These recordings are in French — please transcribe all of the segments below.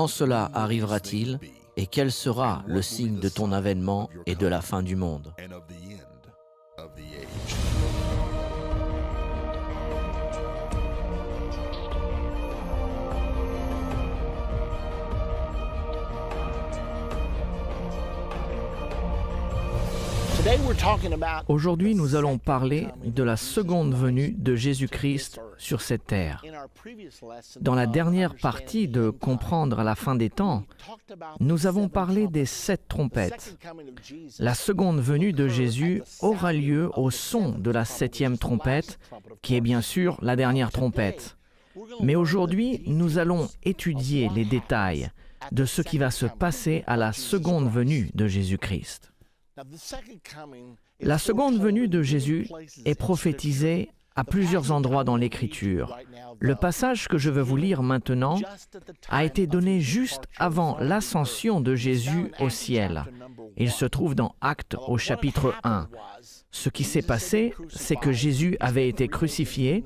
Quand cela arrivera-t-il et quel sera le signe de ton avènement et de la fin du monde? Aujourd'hui, nous allons parler de la seconde venue de Jésus-Christ sur cette terre. Dans la dernière partie de Comprendre la fin des temps, nous avons parlé des 7 trompettes. La seconde venue de Jésus aura lieu au son de la 7e trompette, qui est bien sûr la dernière trompette. Mais aujourd'hui, nous allons étudier les détails de ce qui va se passer à la seconde venue de Jésus-Christ. La seconde venue de Jésus est prophétisée à plusieurs endroits dans l'Écriture. Le passage que je veux vous lire maintenant a été donné juste avant l'ascension de Jésus au ciel. Il se trouve dans Actes au chapitre 1. Ce qui s'est passé, c'est que Jésus avait été crucifié,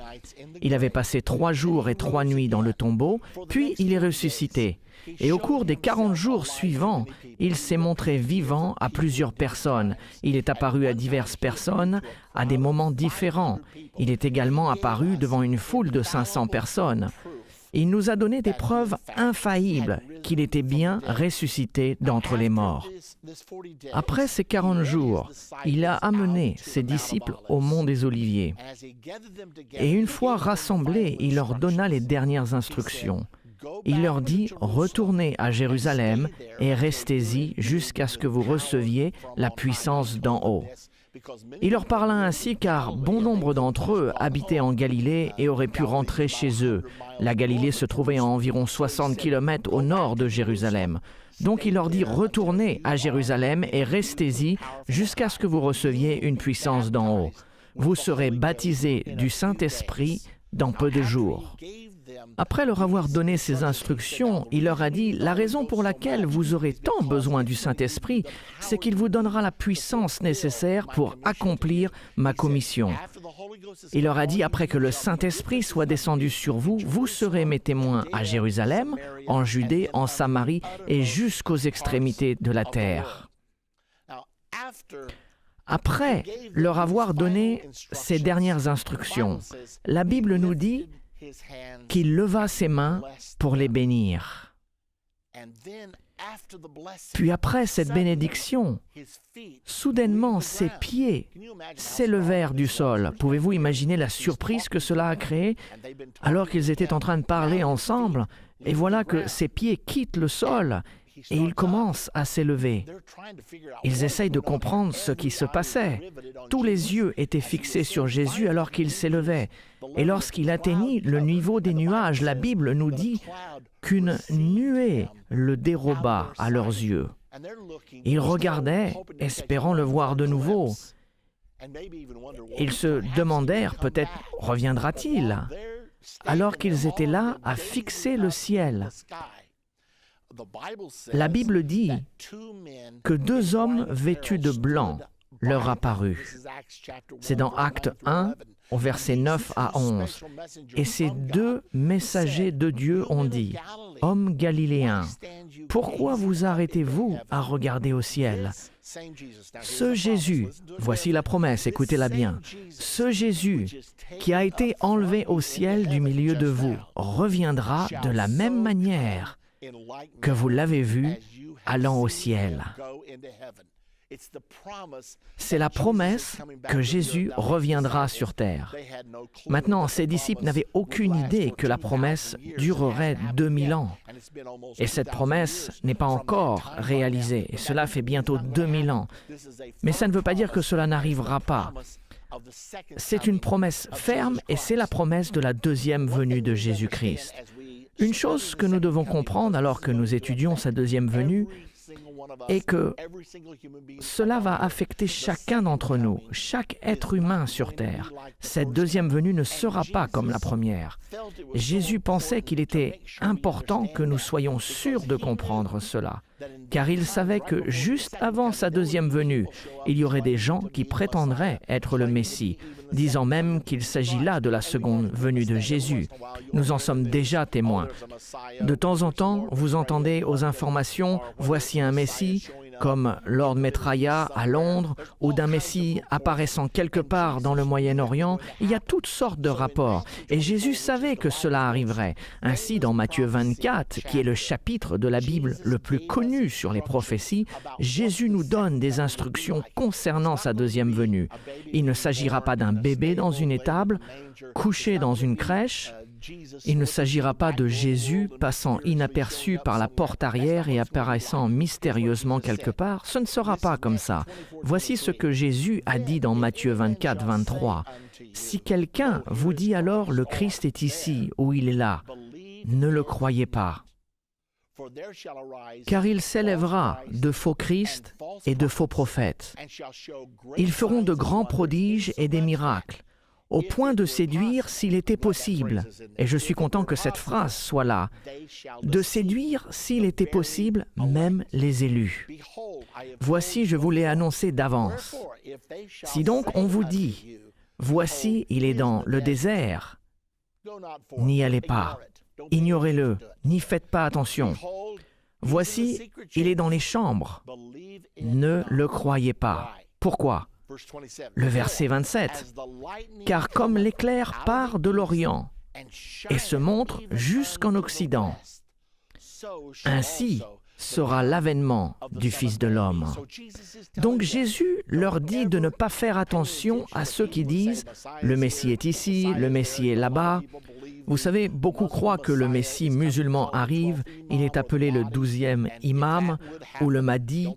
il avait passé 3 jours et 3 nuits dans le tombeau, puis il est ressuscité. Et au cours des 40 jours suivants, il s'est montré vivant à plusieurs personnes. Il est apparu à diverses personnes à des moments différents. Il est également apparu devant une foule de 500 personnes. Il nous a donné des preuves infaillibles qu'il était bien ressuscité d'entre les morts. Après ces 40 jours, il a amené ses disciples au mont des Oliviers. Et une fois rassemblés, il leur donna les dernières instructions. Il leur dit « Retournez à Jérusalem et restez-y jusqu'à ce que vous receviez la puissance d'en haut. » Il leur parla ainsi car bon nombre d'entre eux habitaient en Galilée et auraient pu rentrer chez eux. La Galilée se trouvait à environ 60 km au nord de Jérusalem. Donc il leur dit « Retournez à Jérusalem et restez-y jusqu'à ce que vous receviez une puissance d'en haut. Vous serez baptisés du Saint-Esprit dans peu de jours. » Après leur avoir donné ces instructions, il leur a dit « La raison pour laquelle vous aurez tant besoin du Saint-Esprit, c'est qu'il vous donnera la puissance nécessaire pour accomplir ma commission. » Il leur a dit « Après que le Saint-Esprit soit descendu sur vous, vous serez mes témoins à Jérusalem, en Judée, en Samarie et jusqu'aux extrémités de la terre. » Après leur avoir donné ces dernières instructions, la Bible nous dit qu'il leva ses mains pour les bénir. Puis après cette bénédiction, soudainement ses pieds s'élevèrent du sol. Pouvez-vous imaginer la surprise que cela a créée alors qu'ils étaient en train de parler ensemble? Et voilà que ses pieds quittent le sol et ils commencent à s'élever. Ils essayent de comprendre ce qui se passait. Tous les yeux étaient fixés sur Jésus alors qu'il s'élevait. Et lorsqu'il atteignit le niveau des nuages, la Bible nous dit qu'une nuée le déroba à leurs yeux. Ils regardaient, espérant le voir de nouveau. Ils se demandèrent peut-être « reviendra-t-il » alors qu'ils étaient là à fixer le ciel. La Bible dit que 2 hommes vêtus de blanc leur apparurent. C'est dans Actes 1, au verset 9 à 11. Et ces 2 messagers de Dieu ont dit « Hommes galiléens, pourquoi vous arrêtez-vous à regarder au ciel ? Ce Jésus, voici la promesse, écoutez-la bien, ce Jésus qui a été enlevé au ciel du milieu de vous reviendra de la même manière que vous l'avez vu allant au ciel. » C'est la promesse que Jésus reviendra sur terre. Maintenant, ses disciples n'avaient aucune idée que la promesse durerait 2000 ans. Et cette promesse n'est pas encore réalisée. Et cela fait bientôt 2000 ans. Mais ça ne veut pas dire que cela n'arrivera pas. C'est une promesse ferme et c'est la promesse de la deuxième venue de Jésus-Christ. Une chose que nous devons comprendre alors que nous étudions sa deuxième venue est que cela va affecter chacun d'entre nous, chaque être humain sur terre. Cette deuxième venue ne sera pas comme la première. Jésus pensait qu'il était important que nous soyons sûrs de comprendre cela. car il savait que juste avant sa deuxième venue, il y aurait des gens qui prétendraient être le Messie, disant même qu'il s'agit là de la seconde venue de Jésus. Nous en sommes déjà témoins. De temps en temps, vous entendez aux informations « Voici un Messie », comme Lord Maitreya à Londres, ou d'un Messie apparaissant quelque part dans le Moyen-Orient. Il y a toutes sortes de rapports, et Jésus savait que cela arriverait. Ainsi, dans Matthieu 24, qui est le chapitre de la Bible le plus connu sur les prophéties, Jésus nous donne des instructions concernant sa deuxième venue. Il ne s'agira pas d'un bébé dans une étable, couché dans une crèche. Il ne s'agira pas de Jésus passant inaperçu par la porte arrière et apparaissant mystérieusement quelque part. Ce ne sera pas comme ça. Voici ce que Jésus a dit dans Matthieu 24, 23. « Si quelqu'un vous dit alors le Christ est ici ou il est là, ne le croyez pas. Car il s'élèvera de faux Christ et de faux prophètes. Ils feront de grands prodiges et des miracles, au point de séduire s'il était possible, et je suis content que cette phrase soit là, de séduire s'il était possible même les élus. Voici, je vous l'ai annoncé d'avance. Si donc on vous dit, voici, il est dans le désert, n'y allez pas, ignorez-le, n'y faites pas attention. Voici, il est dans les chambres, ne le croyez pas. Pourquoi ? Le verset 27, « Car comme l'éclair part de l'Orient et se montre jusqu'en Occident, ainsi sera l'avènement du Fils de l'homme. » Donc Jésus leur dit de ne pas faire attention à ceux qui disent « Le Messie est ici, le Messie est là-bas ». Vous savez, beaucoup croient que le Messie musulman arrive, il est appelé le 12e imam ou le Mahdi.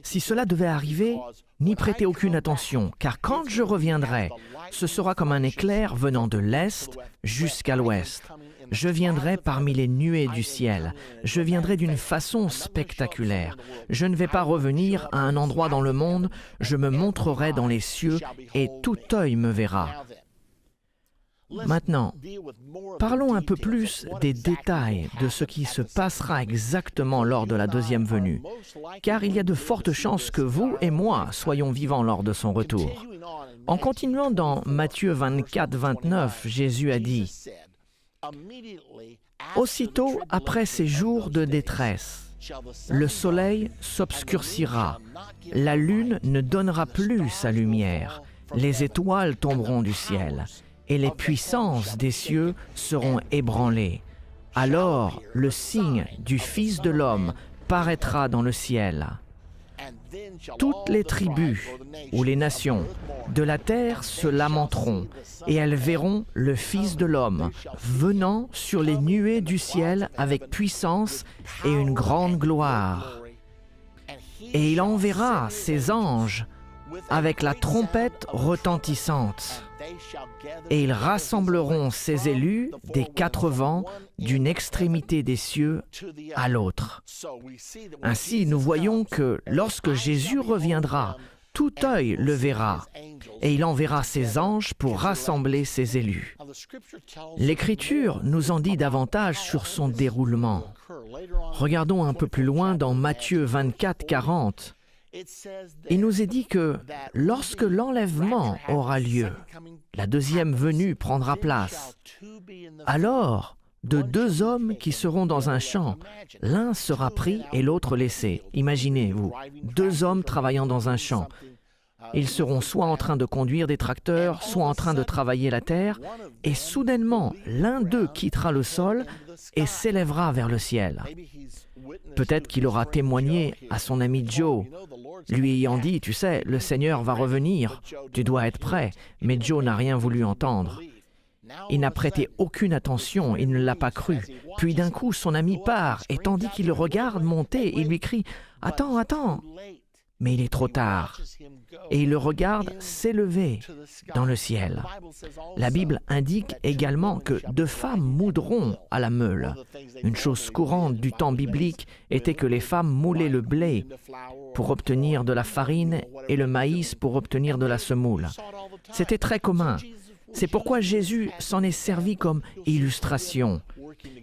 Si cela devait arriver, n'y prêtez aucune attention, car quand je reviendrai, ce sera comme un éclair venant de l'Est jusqu'à l'Ouest. Je viendrai parmi les nuées du ciel. Je viendrai d'une façon spectaculaire. Je ne vais pas revenir à un endroit dans le monde, je me montrerai dans les cieux et tout œil me verra. Maintenant, parlons un peu plus des détails de ce qui se passera exactement lors de la deuxième venue, car il y a de fortes chances que vous et moi soyons vivants lors de son retour. En continuant dans Matthieu 24, 29, Jésus a dit « Aussitôt après ces jours de détresse, le soleil s'obscurcira, la lune ne donnera plus sa lumière, les étoiles tomberont du ciel. » Et les puissances des cieux seront ébranlées. Alors le signe du Fils de l'homme paraîtra dans le ciel. Toutes les tribus ou les nations de la terre se lamenteront, et elles verront le Fils de l'homme venant sur les nuées du ciel avec puissance et une grande gloire. Et il enverra ses anges avec la trompette retentissante. Et ils rassembleront ses élus des quatre vents d'une extrémité des cieux à l'autre. Ainsi, nous voyons que lorsque Jésus reviendra, tout œil le verra, et il enverra ses anges pour rassembler ses élus. L'Écriture nous en dit davantage sur son déroulement. Regardons un peu plus loin dans Matthieu 24, 40. Il nous est dit que lorsque l'enlèvement aura lieu, la deuxième venue prendra place. Alors, de deux hommes qui seront dans un champ, l'un sera pris et l'autre laissé. Imaginez-vous, deux hommes travaillant dans un champ. Ils seront soit en train de conduire des tracteurs, soit en train de travailler la terre, et soudainement, l'un d'eux quittera le sol et s'élèvera vers le ciel. Peut-être qu'il aura témoigné à son ami Joe, lui ayant dit, « Tu sais, le Seigneur va revenir, tu dois être prêt. » Mais Joe n'a rien voulu entendre. Il n'a prêté aucune attention, il ne l'a pas cru. Puis d'un coup, son ami part, et tandis qu'il le regarde monter, il lui crie, « Attends, attends !» Mais il est trop tard. Et il le regarde s'élever dans le ciel. La Bible indique également que deux femmes moudront à la meule. Une chose courante du temps biblique était que les femmes moulaient le blé pour obtenir de la farine et le maïs pour obtenir de la semoule. C'était très commun. C'est pourquoi Jésus s'en est servi comme illustration.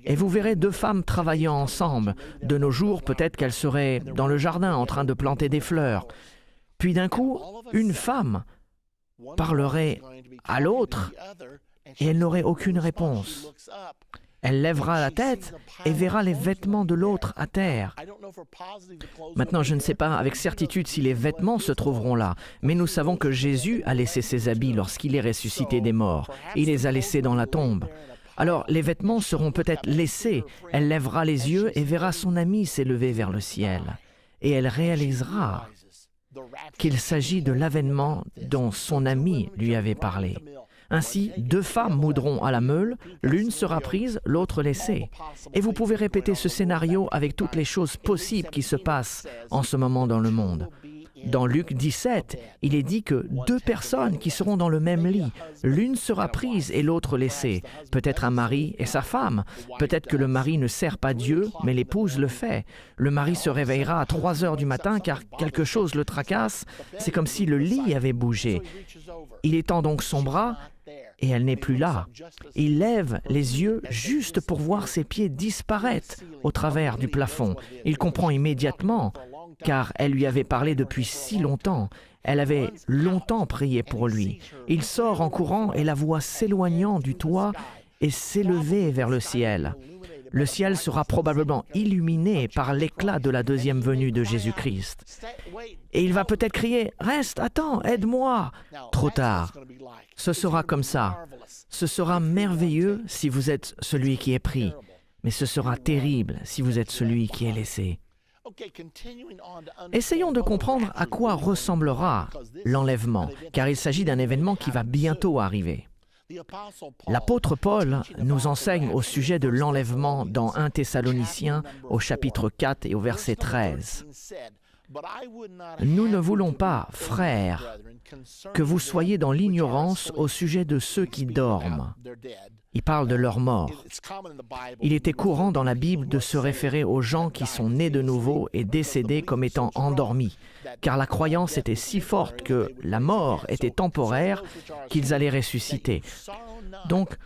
et vous verrez deux femmes travaillant ensemble. De nos jours, peut-être qu'elles seraient dans le jardin en train de planter des fleurs. Puis d'un coup, une femme parlerait à l'autre et elle n'aurait aucune réponse. Elle lèvera la tête et verra les vêtements de l'autre à terre. Maintenant, je ne sais pas avec certitude si les vêtements se trouveront là, mais nous savons que Jésus a laissé ses habits lorsqu'il est ressuscité des morts. Il les a laissés dans la tombe. Alors, les vêtements seront peut-être laissés. Elle lèvera les yeux et verra son ami s'élever vers le ciel. Et elle réalisera qu'il s'agit de l'avènement dont son ami lui avait parlé. Ainsi, deux femmes moudront à la meule, l'une sera prise, l'autre laissée. Et vous pouvez répéter ce scénario avec toutes les choses possibles qui se passent en ce moment dans le monde. Dans Luc 17, il est dit que deux personnes qui seront dans le même lit, l'une sera prise et l'autre laissée. Peut-être un mari et sa femme. Peut-être que le mari ne sert pas Dieu, mais l'épouse le fait. Le mari se réveillera à 3 heures du matin car quelque chose le tracasse. C'est comme si le lit avait bougé. Il étend donc son bras et elle n'est plus là. Il lève les yeux juste pour voir ses pieds disparaître au travers du plafond. Il comprend immédiatement, car elle lui avait parlé depuis si longtemps. Elle avait longtemps prié pour lui. Il sort en courant et la voit s'éloignant du toit et s'élever vers le ciel. Le ciel sera probablement illuminé par l'éclat de la deuxième venue de Jésus-Christ. Et il va peut-être crier « Reste, attends, aide-moi !» Trop tard. Ce sera comme ça. Ce sera merveilleux si vous êtes celui qui est pris, mais ce sera terrible si vous êtes celui qui est laissé. Essayons de comprendre à quoi ressemblera l'enlèvement, car il s'agit d'un événement qui va bientôt arriver. L'apôtre Paul nous enseigne au sujet de l'enlèvement dans 1 Thessaloniciens au chapitre 4 et au verset 13. « Nous ne voulons pas, frères, que vous soyez dans l'ignorance au sujet de ceux qui dorment. » Il parle de leur mort. Il était courant dans la Bible de se référer aux gens qui sont nés de nouveau et décédés comme étant endormis, car la croyance était si forte que la mort était temporaire qu'ils allaient ressusciter. Donc,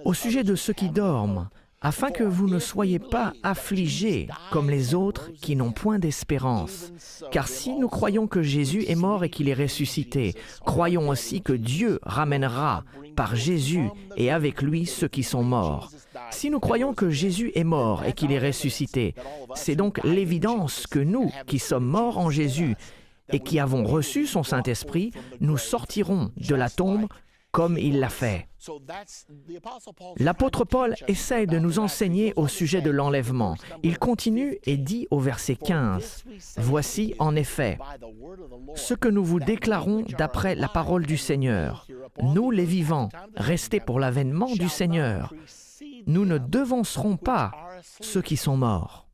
au sujet de ceux qui dorment, afin que vous ne soyez pas affligés comme les autres qui n'ont point d'espérance. Car si nous croyons que Jésus est mort et qu'il est ressuscité, croyons aussi que Dieu ramènera par Jésus et avec lui ceux qui sont morts. Si nous croyons que Jésus est mort et qu'il est ressuscité, c'est donc l'évidence que nous, qui sommes morts en Jésus et qui avons reçu son Saint-Esprit, nous sortirons de la tombe comme il l'a fait. L'apôtre Paul essaie de nous enseigner au sujet de l'enlèvement. Il continue et dit au verset 15, « Voici en effet ce que nous vous déclarons d'après la parole du Seigneur. Nous les vivants, restés pour l'avènement du Seigneur, nous ne devancerons pas ceux qui sont morts. »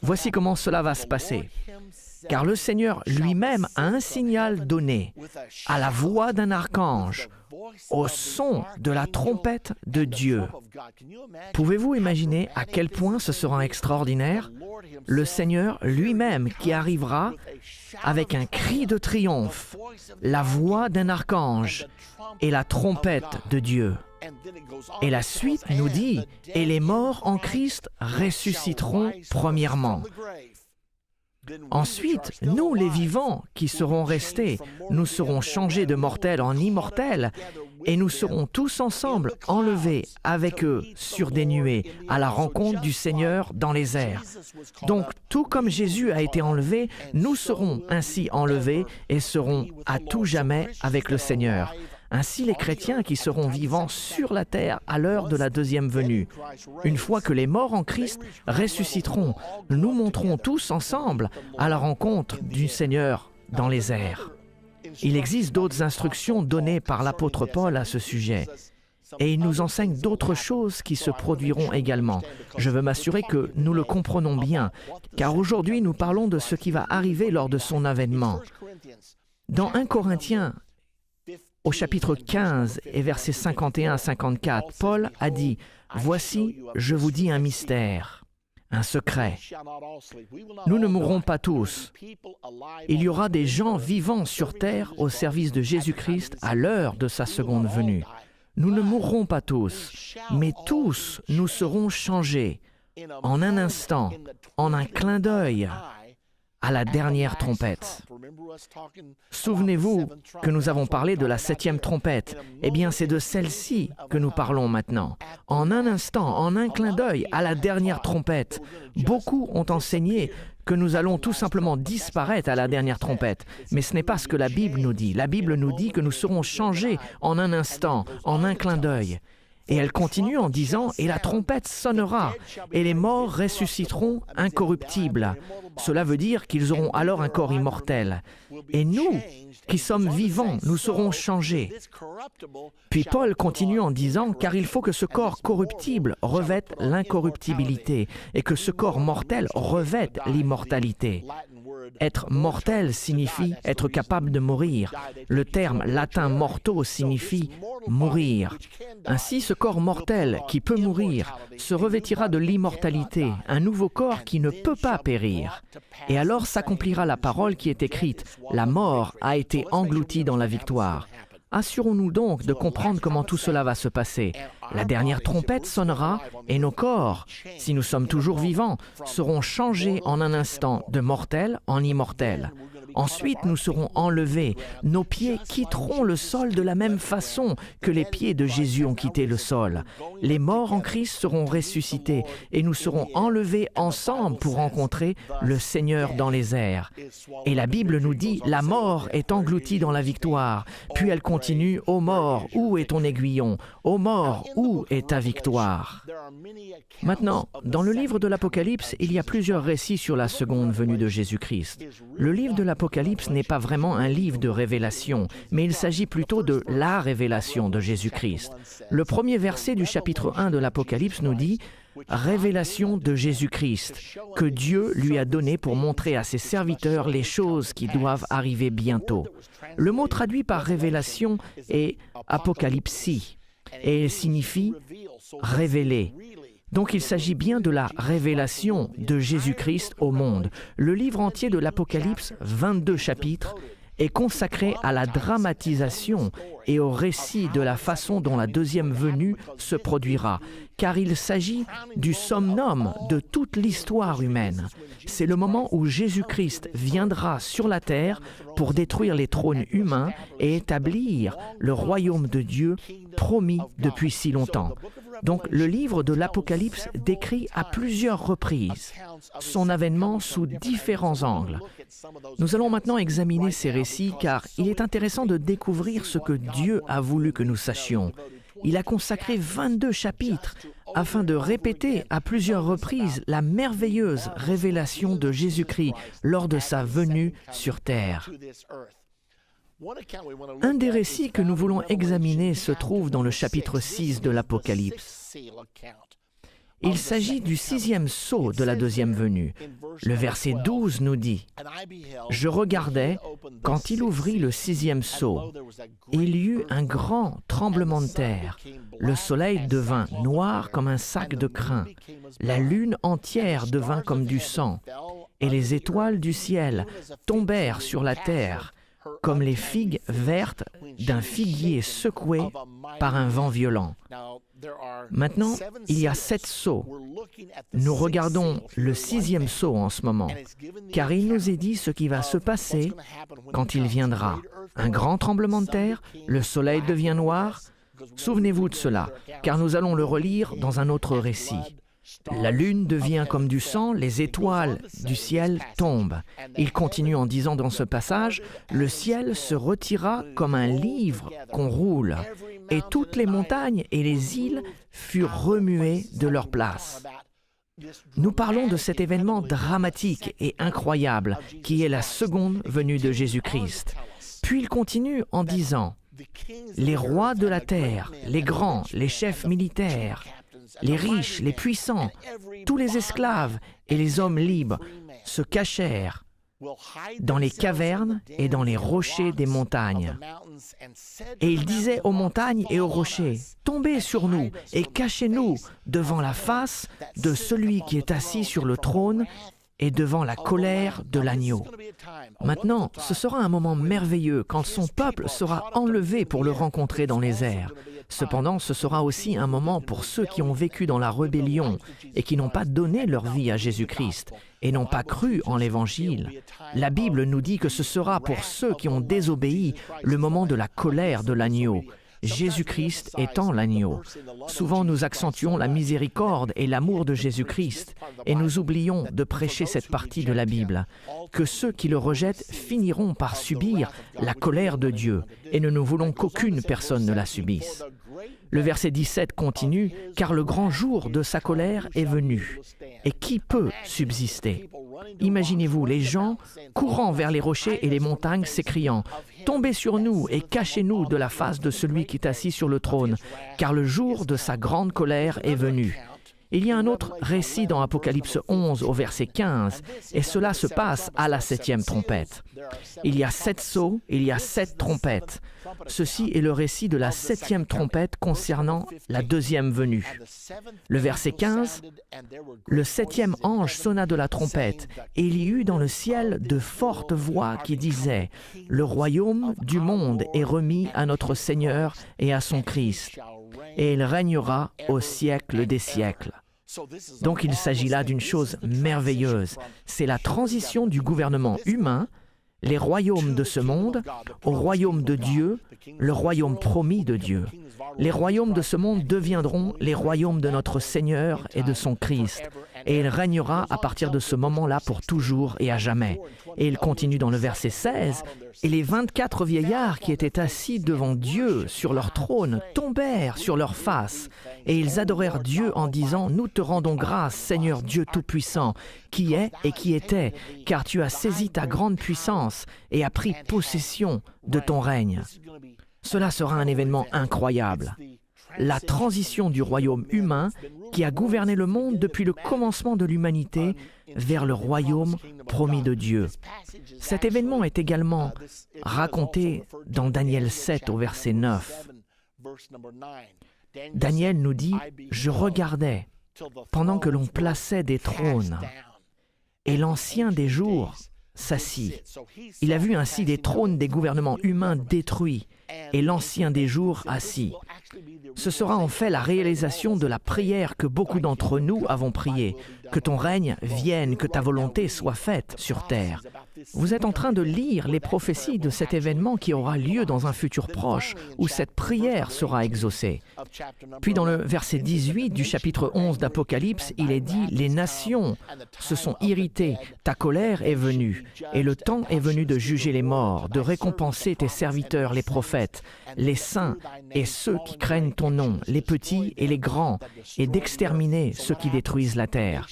Voici comment cela va se passer. Car le Seigneur lui-même a un signal donné à la voix d'un archange, au son de la trompette de Dieu. Pouvez-vous imaginer à quel point ce sera extraordinaire? Le Seigneur lui-même qui arrivera avec un cri de triomphe, la voix d'un archange et la trompette de Dieu. Et la suite nous dit, « Et les morts en Christ ressusciteront premièrement. » Ensuite, nous, les vivants qui serons restés, nous serons changés de mortels en immortels et nous serons tous ensemble enlevés avec eux sur des nuées à la rencontre du Seigneur dans les airs. Donc, tout comme Jésus a été enlevé, nous serons ainsi enlevés et serons à tout jamais avec le Seigneur. Ainsi, les chrétiens qui seront vivants sur la terre à l'heure de la deuxième venue. Une fois que les morts en Christ ressusciteront, nous monterons tous ensemble à la rencontre du Seigneur dans les airs. Il existe d'autres instructions données par l'apôtre Paul à ce sujet. Et il nous enseigne d'autres choses qui se produiront également. Je veux m'assurer que nous le comprenons bien, car aujourd'hui nous parlons de ce qui va arriver lors de son avènement. Dans 1 Corinthiens, au chapitre 15 et versets 51 à 54, Paul a dit « Voici, je vous dis un mystère, un secret. Nous ne mourrons pas tous. Il y aura des gens vivants sur terre au service de Jésus-Christ à l'heure de sa seconde venue. Nous ne mourrons pas tous, mais tous nous serons changés en un instant, en un clin d'œil, à la dernière trompette. Souvenez-vous que nous avons parlé de la 7e trompette. Eh bien, c'est de celle-ci que nous parlons maintenant. En un instant, en un clin d'œil, à la dernière trompette. Beaucoup ont enseigné que nous allons tout simplement disparaître à la dernière trompette. Mais ce n'est pas ce que la Bible nous dit. La Bible nous dit que nous serons changés en un instant, en un clin d'œil. Et elle continue en disant « Et la trompette sonnera, et les morts ressusciteront incorruptibles. » Cela veut dire qu'ils auront alors un corps immortel. Et nous, qui sommes vivants, nous serons changés. Puis Paul continue en disant « Car il faut que ce corps corruptible revête l'incorruptibilité, et que ce corps mortel revête l'immortalité. » Être mortel signifie être capable de mourir. Le terme latin morto signifie mourir. Ainsi, ce corps mortel qui peut mourir se revêtira de l'immortalité, un nouveau corps qui ne peut pas périr. Et alors s'accomplira la parole qui est écrite, « La mort a été engloutie dans la victoire ». Assurons-nous donc de comprendre comment tout cela va se passer. La dernière trompette sonnera et nos corps, si nous sommes toujours vivants, seront changés en un instant de mortels en immortels. Ensuite, nous serons enlevés. Nos pieds quitteront le sol de la même façon que les pieds de Jésus ont quitté le sol. Les morts en Christ seront ressuscités et nous serons enlevés ensemble pour rencontrer le Seigneur dans les airs. Et la Bible nous dit « La mort est engloutie dans la victoire ». Puis elle continue « Ô mort, où est ton aiguillon? Ô mort, où est ta victoire ?» Maintenant, dans le livre de l'Apocalypse, il y a plusieurs récits sur la seconde venue de Jésus-Christ. Le livre de l'Apocalypse n'est pas vraiment un livre de révélation, mais il s'agit plutôt de la révélation de Jésus-Christ. Le premier verset du chapitre 1 de l'Apocalypse nous dit « Révélation de Jésus-Christ, que Dieu lui a donné pour montrer à ses serviteurs les choses qui doivent arriver bientôt. » Le mot traduit par révélation est « apocalypsie » et il signifie « révéler ». Donc il s'agit bien de la révélation de Jésus-Christ au monde. Le livre entier de l'Apocalypse, 22 chapitres, est consacré à la dramatisation et au récit de la façon dont la deuxième venue se produira, car il s'agit du summum de toute l'histoire humaine. C'est le moment où Jésus-Christ viendra sur la terre pour détruire les trônes humains et établir le royaume de Dieu promis depuis si longtemps. Donc, le livre de l'Apocalypse décrit à plusieurs reprises son avènement sous différents angles. Nous allons maintenant examiner ces récits car il est intéressant de découvrir ce que Dieu a voulu que nous sachions. Il a consacré 22 chapitres afin de répéter à plusieurs reprises la merveilleuse révélation de Jésus-Christ lors de sa venue sur terre. Un des récits que nous voulons examiner se trouve dans le chapitre 6 de l'Apocalypse. Il s'agit du 6e sceau de la deuxième venue. Le verset 12 nous dit « Je regardais quand il ouvrit le 6e sceau. Il y eut un grand tremblement de terre. Le soleil devint noir comme un sac de crin. La lune entière devint comme du sang. Et les étoiles du ciel tombèrent sur la terre, comme les figues vertes d'un figuier secoué par un vent violent. » Maintenant, il y a 7 sceaux. Nous regardons le 6e sceau en ce moment, car il nous est dit ce qui va se passer quand il viendra. Un grand tremblement de terre, le soleil devient noir. Souvenez-vous de cela, car nous allons le relire dans un autre récit. La lune devient comme du sang, les étoiles du ciel tombent. Il continue en disant dans ce passage, « Le ciel se retira comme un livre qu'on roule, et toutes les montagnes et les îles furent remuées de leur place. » Nous parlons de cet événement dramatique et incroyable qui est la seconde venue de Jésus-Christ. Puis il continue en disant, « Les rois de la terre, les grands, les chefs militaires, les riches, les puissants, tous les esclaves et les hommes libres se cachèrent dans les cavernes et dans les rochers des montagnes. Et il disait aux montagnes et aux rochers, « Tombez sur nous et cachez-nous devant la face de celui qui est assis sur le trône et devant la colère de l'agneau. Maintenant, ce sera un moment merveilleux quand son peuple sera enlevé pour le rencontrer dans les airs. Cependant, ce sera aussi un moment pour ceux qui ont vécu dans la rébellion et qui n'ont pas donné leur vie à Jésus-Christ et n'ont pas cru en l'Évangile. La Bible nous dit que ce sera pour ceux qui ont désobéi le moment de la colère de l'agneau. Jésus-Christ étant l'agneau. Souvent, nous accentuons la miséricorde et l'amour de Jésus-Christ et nous oublions de prêcher cette partie de la Bible, que ceux qui le rejettent finiront par subir la colère de Dieu et nous ne voulons qu'aucune personne ne la subisse. Le verset 17 continue « Car le grand jour de sa colère est venu. Et qui peut subsister ?» Imaginez-vous les gens courant vers les rochers et les montagnes s'écriant « Tombez sur nous et cachez-nous de la face de celui qui est assis sur le trône, car le jour de sa grande colère est venu. » Il y a un autre récit dans Apocalypse 11 au verset 15, et cela se passe à la 7e trompette. Il y a 7 sceaux, il y a 7 trompettes. Ceci est le récit de la 7e trompette concernant la 2e venue. Le verset 15, « Le 7e ange sonna de la trompette, et il y eut dans le ciel de fortes voix qui disaient « Le royaume du monde est remis à notre Seigneur et à son Christ, et il régnera au siècle des siècles. » Donc il s'agit là d'une chose merveilleuse. C'est la transition du gouvernement humain, les royaumes de ce monde, au royaume de Dieu, le royaume promis de Dieu. Les royaumes de ce monde deviendront les royaumes de notre Seigneur et de son Christ. Et il régnera à partir de ce moment-là pour toujours et à jamais. Et il continue dans le verset 16. « Et les 24 vieillards qui étaient assis devant Dieu sur leur trône tombèrent sur leurs faces. Et ils adorèrent Dieu en disant « Nous te rendons grâce, Seigneur Dieu Tout-Puissant, qui est et qui était, car tu as saisi ta grande puissance et as pris possession de ton règne. » Cela sera un événement incroyable. La transition du royaume humain qui a gouverné le monde depuis le commencement de l'humanité vers le royaume promis de Dieu. Cet événement est également raconté dans Daniel 7 au verset 9. Daniel nous dit « Je regardais pendant que l'on plaçait des trônes, et l'Ancien des jours s'assit. Il a vu ainsi des trônes des gouvernements humains détruits, et l'Ancien des jours assis. » Ce sera en fait la réalisation de la prière que beaucoup d'entre nous avons priée. Que ton règne vienne, que ta volonté soit faite sur terre. Vous êtes en train de lire les prophéties de cet événement qui aura lieu dans un futur proche, où cette prière sera exaucée. Puis dans le verset 18 du chapitre 11 d'Apocalypse, il est dit « Les nations se sont irritées, ta colère est venue, et le temps est venu de juger les morts, de récompenser tes serviteurs les prophètes, les saints et ceux qui craignent ton nom, les petits et les grands, et d'exterminer ceux qui détruisent la terre. »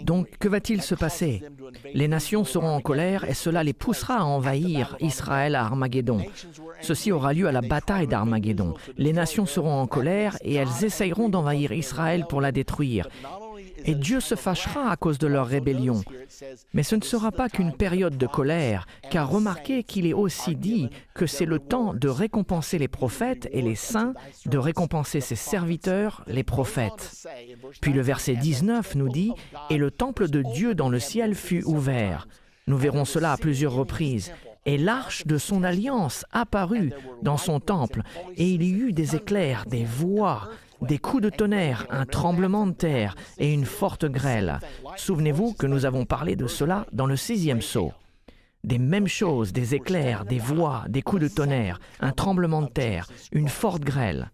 Donc, que va-t-il se passer? Les nations seront en colère et cela les poussera à envahir Israël à Armageddon. Ceci aura lieu à la bataille d'Armageddon. Les nations seront en colère et elles essayeront d'envahir Israël pour la détruire. Et Dieu se fâchera à cause de leur rébellion. Mais ce ne sera pas qu'une période de colère, car remarquez qu'il est aussi dit que c'est le temps de récompenser les prophètes et les saints, de récompenser ses serviteurs, les prophètes. Puis le verset 19 nous dit « Et le temple de Dieu dans le ciel fut ouvert. » Nous verrons cela à plusieurs reprises. Et l'arche de son alliance apparut dans son temple, et il y eut des éclairs, des voix, des coups de tonnerre, un tremblement de terre et une forte grêle. Souvenez-vous que nous avons parlé de cela dans le 6e sceau. Des mêmes choses, des éclairs, des voix, des coups de tonnerre, un tremblement de terre, une forte grêle.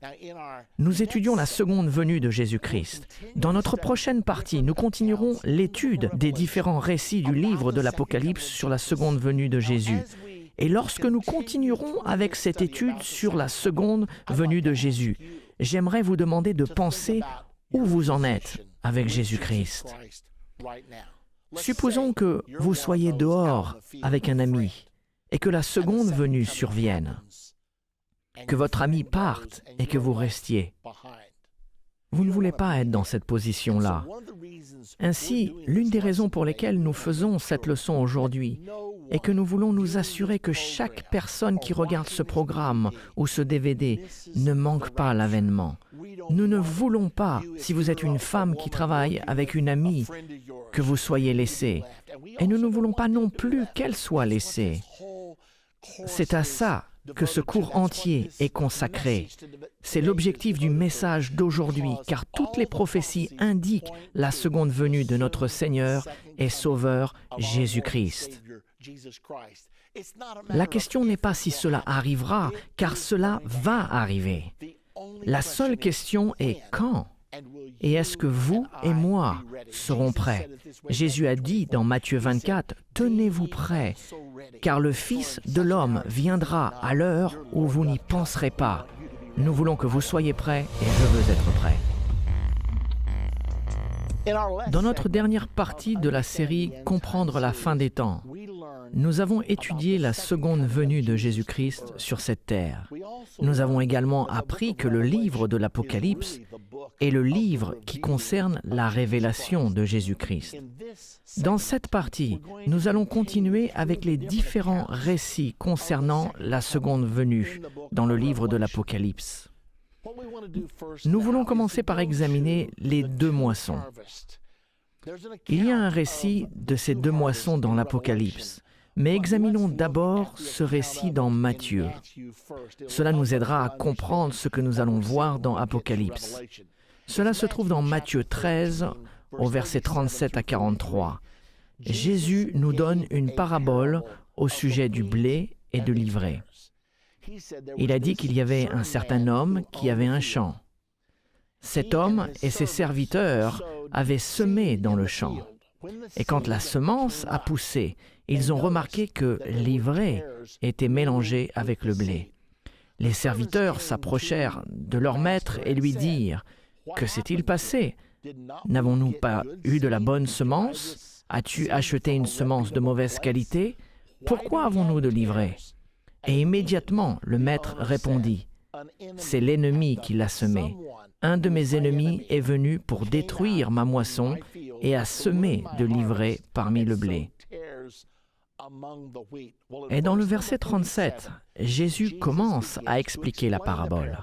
Nous étudions la seconde venue de Jésus-Christ. Dans notre prochaine partie, nous continuerons l'étude des différents récits du livre de l'Apocalypse sur la seconde venue de Jésus. Et lorsque nous continuerons avec cette étude sur la seconde venue de Jésus, j'aimerais vous demander de penser où vous en êtes avec Jésus-Christ. Supposons que vous soyez dehors avec un ami et que la seconde venue survienne, que votre ami parte et que vous restiez. Vous ne voulez pas être dans cette position-là. Ainsi, l'une des raisons pour lesquelles nous faisons cette leçon aujourd'hui est que nous voulons nous assurer que chaque personne qui regarde ce programme ou ce DVD ne manque pas l'avènement. Nous ne voulons pas, si vous êtes une femme qui travaille avec une amie, que vous soyez laissés, et nous ne voulons pas non plus qu'elle soit laissée. C'est à ça que ce cours entier est consacré. C'est l'objectif du message d'aujourd'hui, car toutes les prophéties indiquent la seconde venue de notre Seigneur et Sauveur Jésus-Christ. La question n'est pas si cela arrivera, car cela va arriver. La seule question est quand? Et est-ce que vous et moi serons prêts? Jésus a dit dans Matthieu 24, « Tenez-vous prêts, car le Fils de l'homme viendra à l'heure où vous n'y penserez pas. » Nous voulons que vous soyez prêts et je veux être prêt. Dans notre dernière partie de la série « Comprendre la fin des temps », nous avons étudié la seconde venue de Jésus-Christ sur cette terre. Nous avons également appris que le livre de l'Apocalypse est le livre qui concerne la révélation de Jésus-Christ. Dans cette partie, nous allons continuer avec les différents récits concernant la seconde venue dans le livre de l'Apocalypse. Nous voulons commencer par examiner les deux moissons. Il y a un récit de ces deux moissons dans l'Apocalypse, mais examinons d'abord ce récit dans Matthieu. Cela nous aidera à comprendre ce que nous allons voir dans Apocalypse. Cela se trouve dans Matthieu 13, au verset 37 à 43. Jésus nous donne une parabole au sujet du blé et de l'ivraie. Il a dit qu'il y avait un certain homme qui avait un champ. Cet homme et ses serviteurs avaient semé dans le champ. Et quand la semence a poussé, ils ont remarqué que l'ivraie était mélangée avec le blé. Les serviteurs s'approchèrent de leur maître et lui dirent « Que s'est-il passé? N'avons-nous pas eu de la bonne semence? As-tu acheté une semence de mauvaise qualité? Pourquoi avons-nous de l'ivraie ?» Et immédiatement, le maître répondit « C'est l'ennemi qui l'a semé. Un de mes ennemis est venu pour détruire ma moisson et a semé de l'ivraie parmi le blé. » Et dans le verset 37, Jésus commence à expliquer la parabole.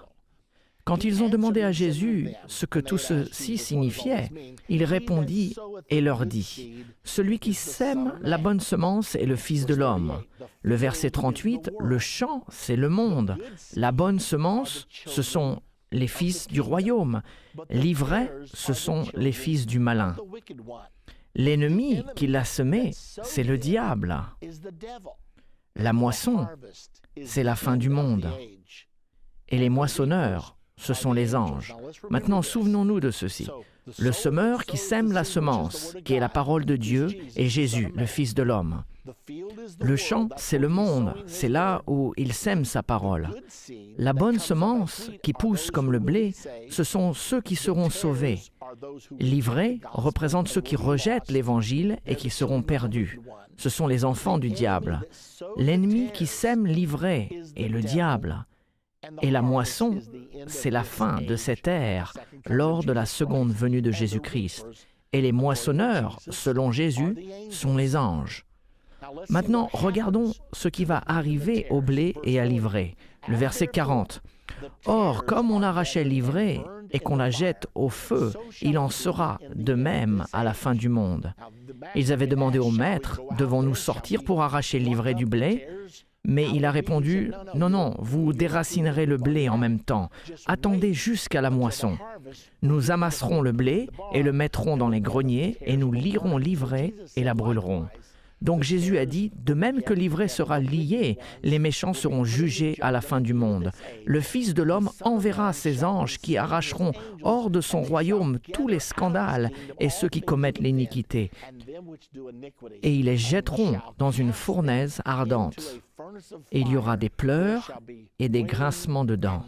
Quand ils ont demandé à Jésus ce que tout ceci signifiait, il répondit et leur dit, « Celui qui sème la bonne semence est le Fils de l'homme. » Le verset 38, « Le champ, c'est le monde. La bonne semence, ce sont les fils du royaume. L'ivraie, ce sont les fils du malin. » L'ennemi qui l'a semé, c'est le diable. La moisson, c'est la fin du monde. Et les moissonneurs, ce sont les anges. Maintenant, souvenons-nous de ceci. Le semeur qui sème la semence, qui est la parole de Dieu, est Jésus, le Fils de l'homme. Le champ, c'est le monde, c'est là où il sème sa parole. La bonne semence, qui pousse comme le blé, ce sont ceux qui seront sauvés. L'ivraie représente ceux qui rejettent l'Évangile et qui seront perdus. Ce sont les enfants du diable. L'ennemi qui sème l'ivraie est le diable. Et la moisson, c'est la fin de cette ère lors de la seconde venue de Jésus-Christ. Et les moissonneurs, selon Jésus, sont les anges. Maintenant, regardons ce qui va arriver au blé et à l'ivraie. Le verset 40. « Or, comme on arrachait l'ivraie et qu'on la jette au feu, il en sera de même à la fin du monde. » Ils avaient demandé au maître, « Devons-nous sortir pour arracher l'ivraie du blé ?» Mais il a répondu, « Non, non, vous déracinerez le blé en même temps. Attendez jusqu'à la moisson. Nous amasserons le blé et le mettrons dans les greniers et nous lierons l'ivraie et la brûlerons. » Donc Jésus a dit, de même que l'ivraie sera liée, les méchants seront jugés à la fin du monde. Le Fils de l'homme enverra ses anges qui arracheront hors de son royaume tous les scandales et ceux qui commettent l'iniquité. Et ils les jetteront dans une fournaise ardente. Et il y aura des pleurs et des grincements de dents.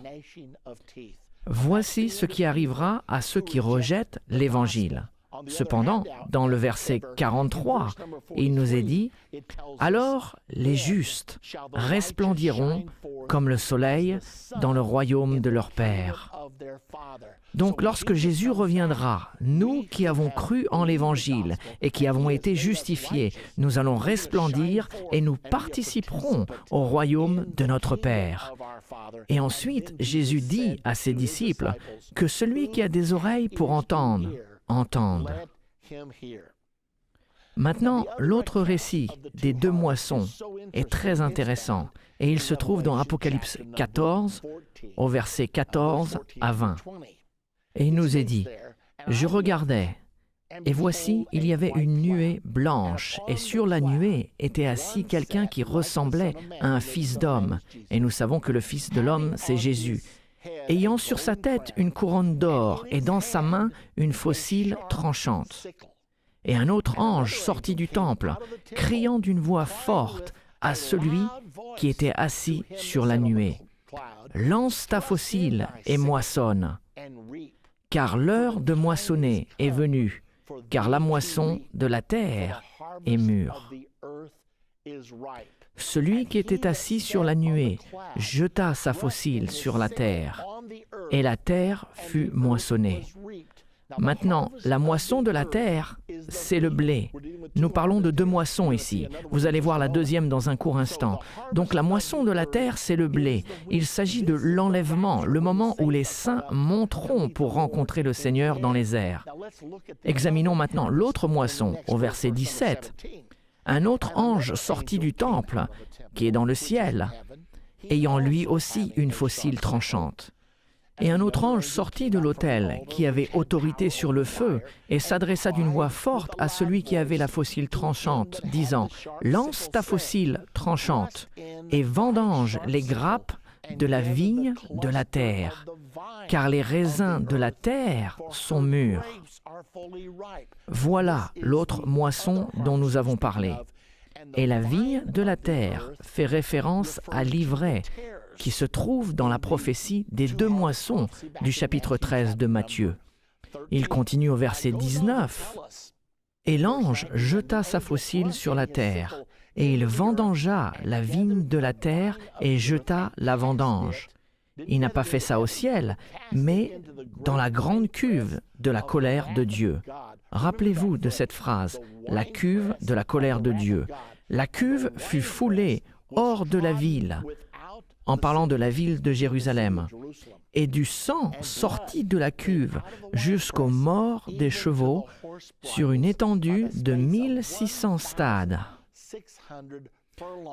Voici ce qui arrivera à ceux qui rejettent l'Évangile. Cependant, dans le verset 43, il nous est dit « Alors les justes resplendiront comme le soleil dans le royaume de leur Père. » Donc lorsque Jésus reviendra, nous qui avons cru en l'Évangile et qui avons été justifiés, nous allons resplendir et nous participerons au royaume de notre Père. Et ensuite, Jésus dit à ses disciples que celui qui a des oreilles pour entendre, entende. Maintenant, l'autre récit des deux moissons est très intéressant et il se trouve dans Apocalypse 14, au verset 14 à 20. Et il nous est dit, « Je regardais, et voici, il y avait une nuée blanche, et sur la nuée était assis quelqu'un qui ressemblait à un fils d'homme. Et nous savons que le fils de l'homme, c'est Jésus. Ayant sur sa tête une couronne d'or, et dans sa main une faucille tranchante. Et un autre ange sortit du temple, criant d'une voix forte à celui qui était assis sur la nuée. « Lance ta faucille et moissonne, car l'heure de moissonner est venue, car la moisson de la terre est mûre. » Celui qui était assis sur la nuée jeta sa faucille sur la terre, et la terre fut moissonnée. Maintenant, la moisson de la terre, c'est le blé. Nous parlons de deux moissons ici. Vous allez voir la deuxième dans un court instant. Donc la moisson de la terre, c'est le blé. Il s'agit de l'enlèvement, le moment où les saints monteront pour rencontrer le Seigneur dans les airs. Examinons maintenant l'autre moisson, au verset 17. Un autre ange sortit du temple, qui est dans le ciel, ayant lui aussi une faucille tranchante. Et un autre ange sortit de l'autel, qui avait autorité sur le feu, et s'adressa d'une voix forte à celui qui avait la faucille tranchante, disant, « Lance ta faucille tranchante, et vendange les grappes de la vigne de la terre, car les raisins de la terre sont mûrs. » Voilà l'autre moisson dont nous avons parlé. Et la vigne de la terre fait référence à l'ivraie, qui se trouve dans la prophétie des deux moissons du chapitre 13 de Matthieu. Il continue au verset 19. « Et l'ange jeta sa faucille sur la terre, et il vendangea la vigne de la terre et jeta la vendange. Il n'a pas fait ça au ciel, mais dans la grande cuve de la colère de Dieu. » Rappelez-vous de cette phrase, « la cuve de la colère de Dieu ». La cuve fut foulée hors de la ville, en parlant de la ville de Jérusalem, et du sang sortit de la cuve jusqu'aux morts des chevaux sur une étendue de 1600 stades.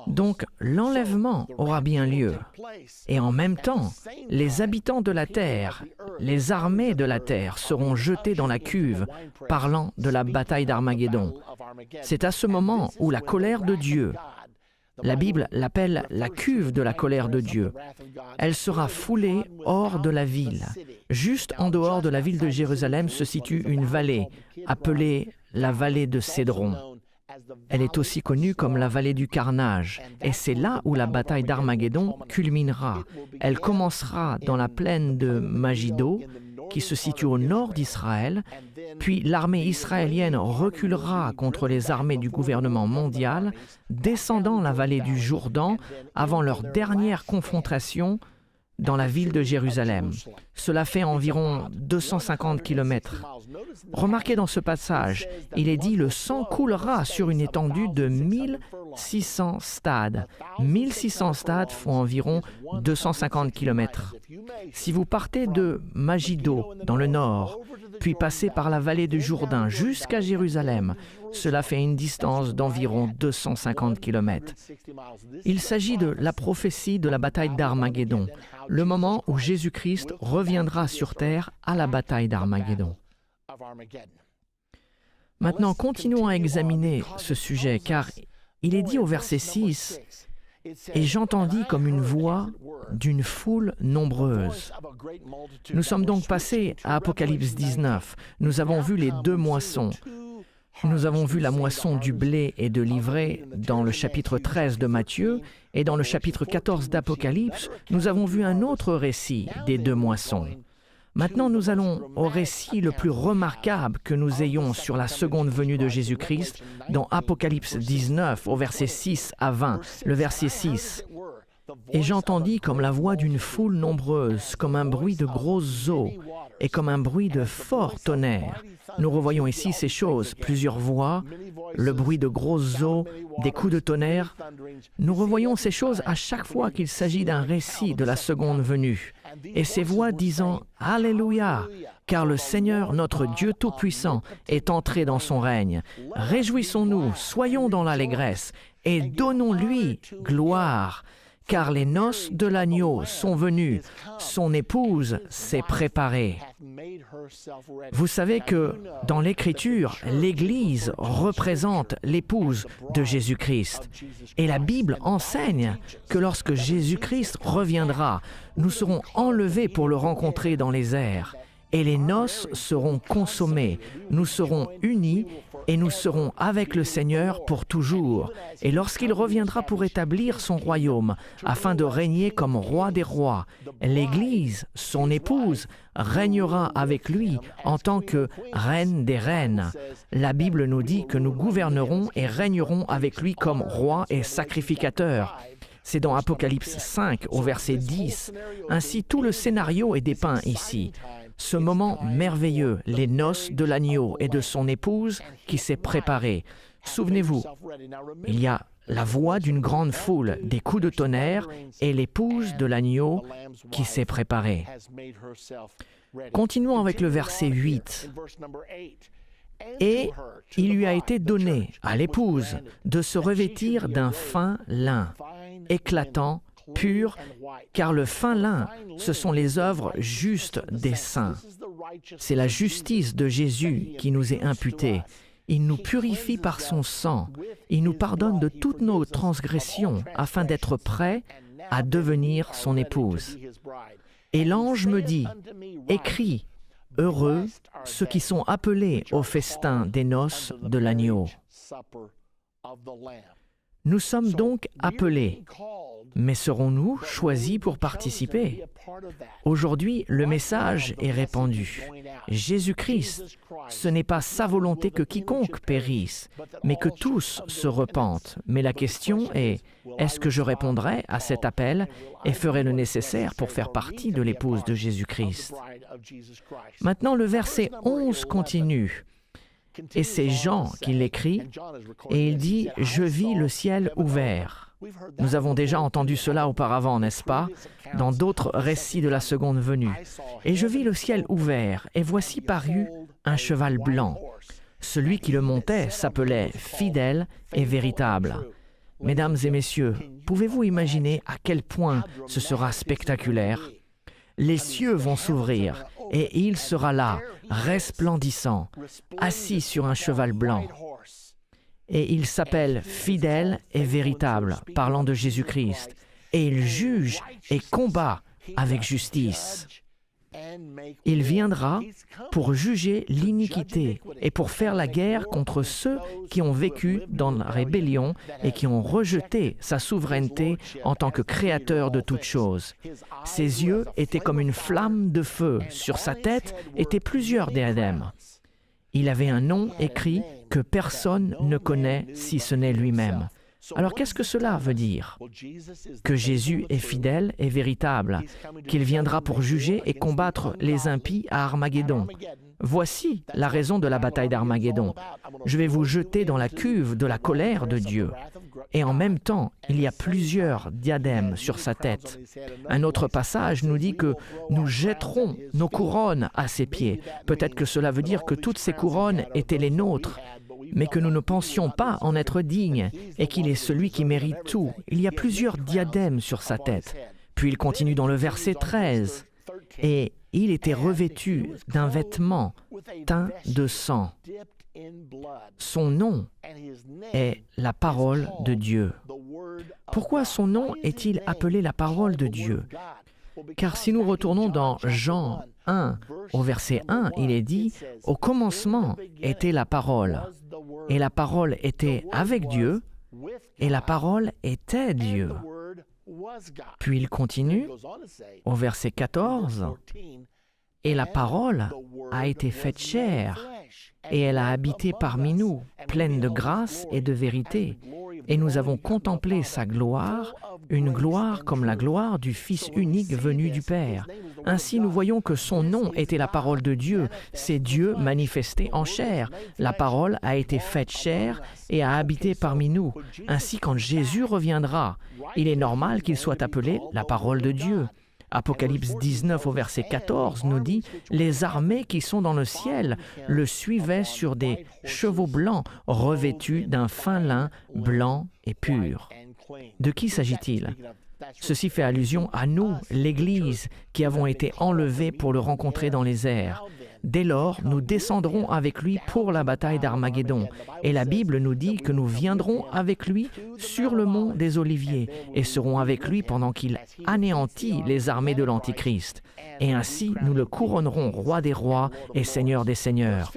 Donc l'enlèvement aura bien lieu, et en même temps, les habitants de la terre, les armées de la terre seront jetés dans la cuve, parlant de la bataille d'Armageddon. C'est à ce moment où la colère de Dieu, la Bible l'appelle la cuve de la colère de Dieu. Elle sera foulée hors de la ville. Juste en dehors de la ville de Jérusalem se situe une vallée, appelée la vallée de Cédron. Elle est aussi connue comme la vallée du carnage, et c'est là où la bataille d'Armageddon culminera. Elle commencera dans la plaine de Magiddo, qui se situe au nord d'Israël, puis l'armée israélienne reculera contre les armées du gouvernement mondial, descendant la vallée du Jourdain avant leur dernière confrontation dans la ville de Jérusalem. Cela fait environ 250 kilomètres. Remarquez dans ce passage, il est dit « le sang coulera sur une étendue de 1600 stades ». 1600 stades font environ 250 kilomètres. Si vous partez de Magiddo, dans le nord, puis passez par la vallée du Jourdain jusqu'à Jérusalem, cela fait une distance d'environ 250 kilomètres. Il s'agit de la prophétie de la bataille d'Armageddon, le moment où Jésus-Christ reviendra sur terre à la bataille d'Armageddon. Maintenant, continuons à examiner ce sujet, car il est dit au verset 6, « Et j'entendis comme une voix d'une foule nombreuse. » Nous sommes donc passés à Apocalypse 19. Nous avons vu les deux moissons. Nous avons vu la moisson du blé et de l'ivraie dans le chapitre 13 de Matthieu, et dans le chapitre 14 d'Apocalypse, nous avons vu un autre récit des deux moissons. Maintenant, nous allons au récit le plus remarquable que nous ayons sur la seconde venue de Jésus-Christ dans Apocalypse 19, au verset 6 à 20. Le verset 6. Et j'entendis comme la voix d'une foule nombreuse, comme un bruit de grosses eaux et comme un bruit de fort tonnerre. Nous revoyons ici ces choses, plusieurs voix, le bruit de grosses eaux, des coups de tonnerre. Nous revoyons ces choses à chaque fois qu'il s'agit d'un récit de la seconde venue. Et ces voix disant « Alléluia » car le Seigneur, notre Dieu Tout-Puissant, est entré dans son règne. Réjouissons-nous, soyons dans l'allégresse et donnons-lui gloire. Car les noces de l'agneau sont venues, son épouse s'est préparée. Vous savez que dans l'Écriture, l'Église représente l'épouse de Jésus-Christ. Et la Bible enseigne que lorsque Jésus-Christ reviendra, nous serons enlevés pour le rencontrer dans les airs. Et les noces seront consommées, nous serons unis et nous serons avec le Seigneur pour toujours. Et lorsqu'il reviendra pour établir son royaume, afin de régner comme roi des rois, l'Église, son épouse, régnera avec lui en tant que reine des reines. La Bible nous dit que nous gouvernerons et régnerons avec lui comme roi et sacrificateur. C'est dans Apocalypse 5 au verset 10. Ainsi, tout le scénario est dépeint ici. Ce moment merveilleux, les noces de l'agneau et de son épouse qui s'est préparée. Souvenez-vous, il y a la voix d'une grande foule, des coups de tonnerre et l'épouse de l'agneau qui s'est préparée. Continuons avec le verset 8. Et il lui a été donné à l'épouse de se revêtir d'un fin lin, éclatant, pur, car le fin lin, ce sont les œuvres justes des saints. C'est la justice de Jésus qui nous est imputée. Il nous purifie par son sang. Il nous pardonne de toutes nos transgressions afin d'être prêts à devenir son épouse. Et l'ange me dit, « Écris, heureux ceux qui sont appelés au festin des noces de l'agneau. » Nous sommes donc appelés, mais serons-nous choisis pour participer? Aujourd'hui, le message est répandu. Jésus-Christ, ce n'est pas sa volonté que quiconque périsse, mais que tous se repentent. Mais la question est, est-ce que je répondrai à cet appel et ferai le nécessaire pour faire partie de l'épouse de Jésus-Christ? Maintenant, le verset 11 continue. Et c'est Jean qui l'écrit, et il dit « Je vis le ciel ouvert ». Nous avons déjà entendu cela auparavant, n'est-ce pas, dans d'autres récits de la seconde venue. « Et je vis le ciel ouvert, et voici parut un cheval blanc. Celui qui le montait s'appelait Fidèle et Véritable. » Mesdames et messieurs, pouvez-vous imaginer à quel point ce sera spectaculaire? Les cieux vont s'ouvrir, et il sera là, resplendissant, assis sur un cheval blanc. Et il s'appelle Fidèle et Véritable, parlant de Jésus-Christ. Et il juge et combat avec justice. Il viendra pour juger l'iniquité et pour faire la guerre contre ceux qui ont vécu dans la rébellion et qui ont rejeté sa souveraineté en tant que créateur de toutes choses. Ses yeux étaient comme une flamme de feu. Sur sa tête étaient plusieurs diadèmes. Il avait un nom écrit que personne ne connaît si ce n'est lui-même. Alors qu'est-ce que cela veut dire? Que Jésus est fidèle et véritable, qu'il viendra pour juger et combattre les impies à Armageddon. Voici la raison de la bataille d'Armageddon. Je vais vous jeter dans la cuve de la colère de Dieu. Et en même temps, il y a plusieurs diadèmes sur sa tête. Un autre passage nous dit que nous jetterons nos couronnes à ses pieds. Peut-être que cela veut dire que toutes ces couronnes étaient les nôtres, mais que nous ne pensions pas en être dignes et qu'il est celui qui mérite tout. Il y a plusieurs diadèmes sur sa tête. Puis il continue dans le verset 13. Et il était revêtu d'un vêtement teint de sang. Son nom est la parole de Dieu. Pourquoi son nom est-il appelé la parole de Dieu? Car si nous retournons dans Jean 1, au verset 1, il est dit « Au commencement était la parole, et la parole était avec Dieu, et la parole était Dieu. » Puis il continue au verset 14, « Et la parole a été faite chair, et elle a habité parmi nous, pleine de grâce et de vérité. et nous avons contemplé sa gloire, une gloire comme la gloire du Fils unique venu du Père. Ainsi nous voyons que son nom était la parole de Dieu, c'est Dieu manifesté en chair. La parole a été faite chair et a habité parmi nous. Ainsi quand Jésus reviendra, il est normal qu'il soit appelé la parole de Dieu. Apocalypse 19 au verset 14 nous dit « Les armées qui sont dans le ciel le suivaient sur des chevaux blancs revêtus d'un fin lin blanc et pur. » De qui s'agit-il? Ceci fait allusion à nous, l'Église, qui avons été enlevés pour le rencontrer dans les airs. Dès lors, nous descendrons avec lui pour la bataille d'Armageddon. Et la Bible nous dit que nous viendrons avec lui sur le mont des Oliviers et serons avec lui pendant qu'il anéantit les armées de l'Antichrist. Et ainsi, nous le couronnerons roi des rois et seigneur des seigneurs.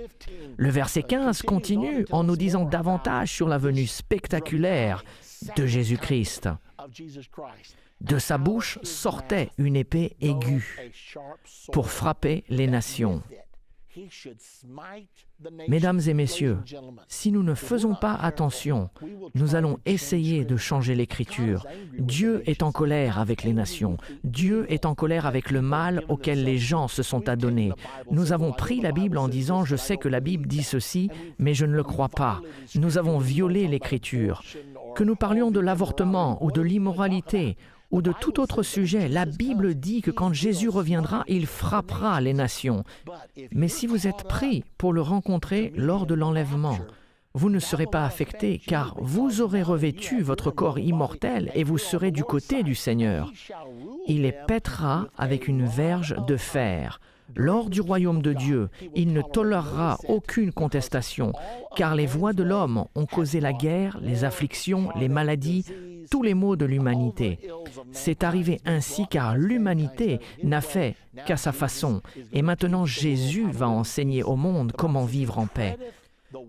Le verset 15 continue en nous disant davantage sur la venue spectaculaire de Jésus-Christ. De sa bouche sortait une épée aiguë pour frapper les nations. Mesdames et messieurs, si nous ne faisons pas attention, nous allons essayer de changer l'Écriture. Dieu est en colère avec les nations. Dieu est en colère avec le mal auquel les gens se sont adonnés. Nous avons pris la Bible en disant « Je sais que la Bible dit ceci, mais je ne le crois pas ». Nous avons violé l'Écriture. Que nous parlions de l'avortement ou de l'immoralité, ou de tout autre sujet, la Bible dit que quand Jésus reviendra, il frappera les nations. Mais si vous êtes pris pour le rencontrer lors de l'enlèvement, vous ne serez pas affectés, car vous aurez revêtu votre corps immortel et vous serez du côté du Seigneur. Il les pètera avec une verge de fer. Lors du royaume de Dieu, il ne tolérera aucune contestation, car les voies de l'homme ont causé la guerre, les afflictions, les maladies, tous les maux de l'humanité. C'est arrivé ainsi car l'humanité n'a fait qu'à sa façon, et maintenant Jésus va enseigner au monde comment vivre en paix.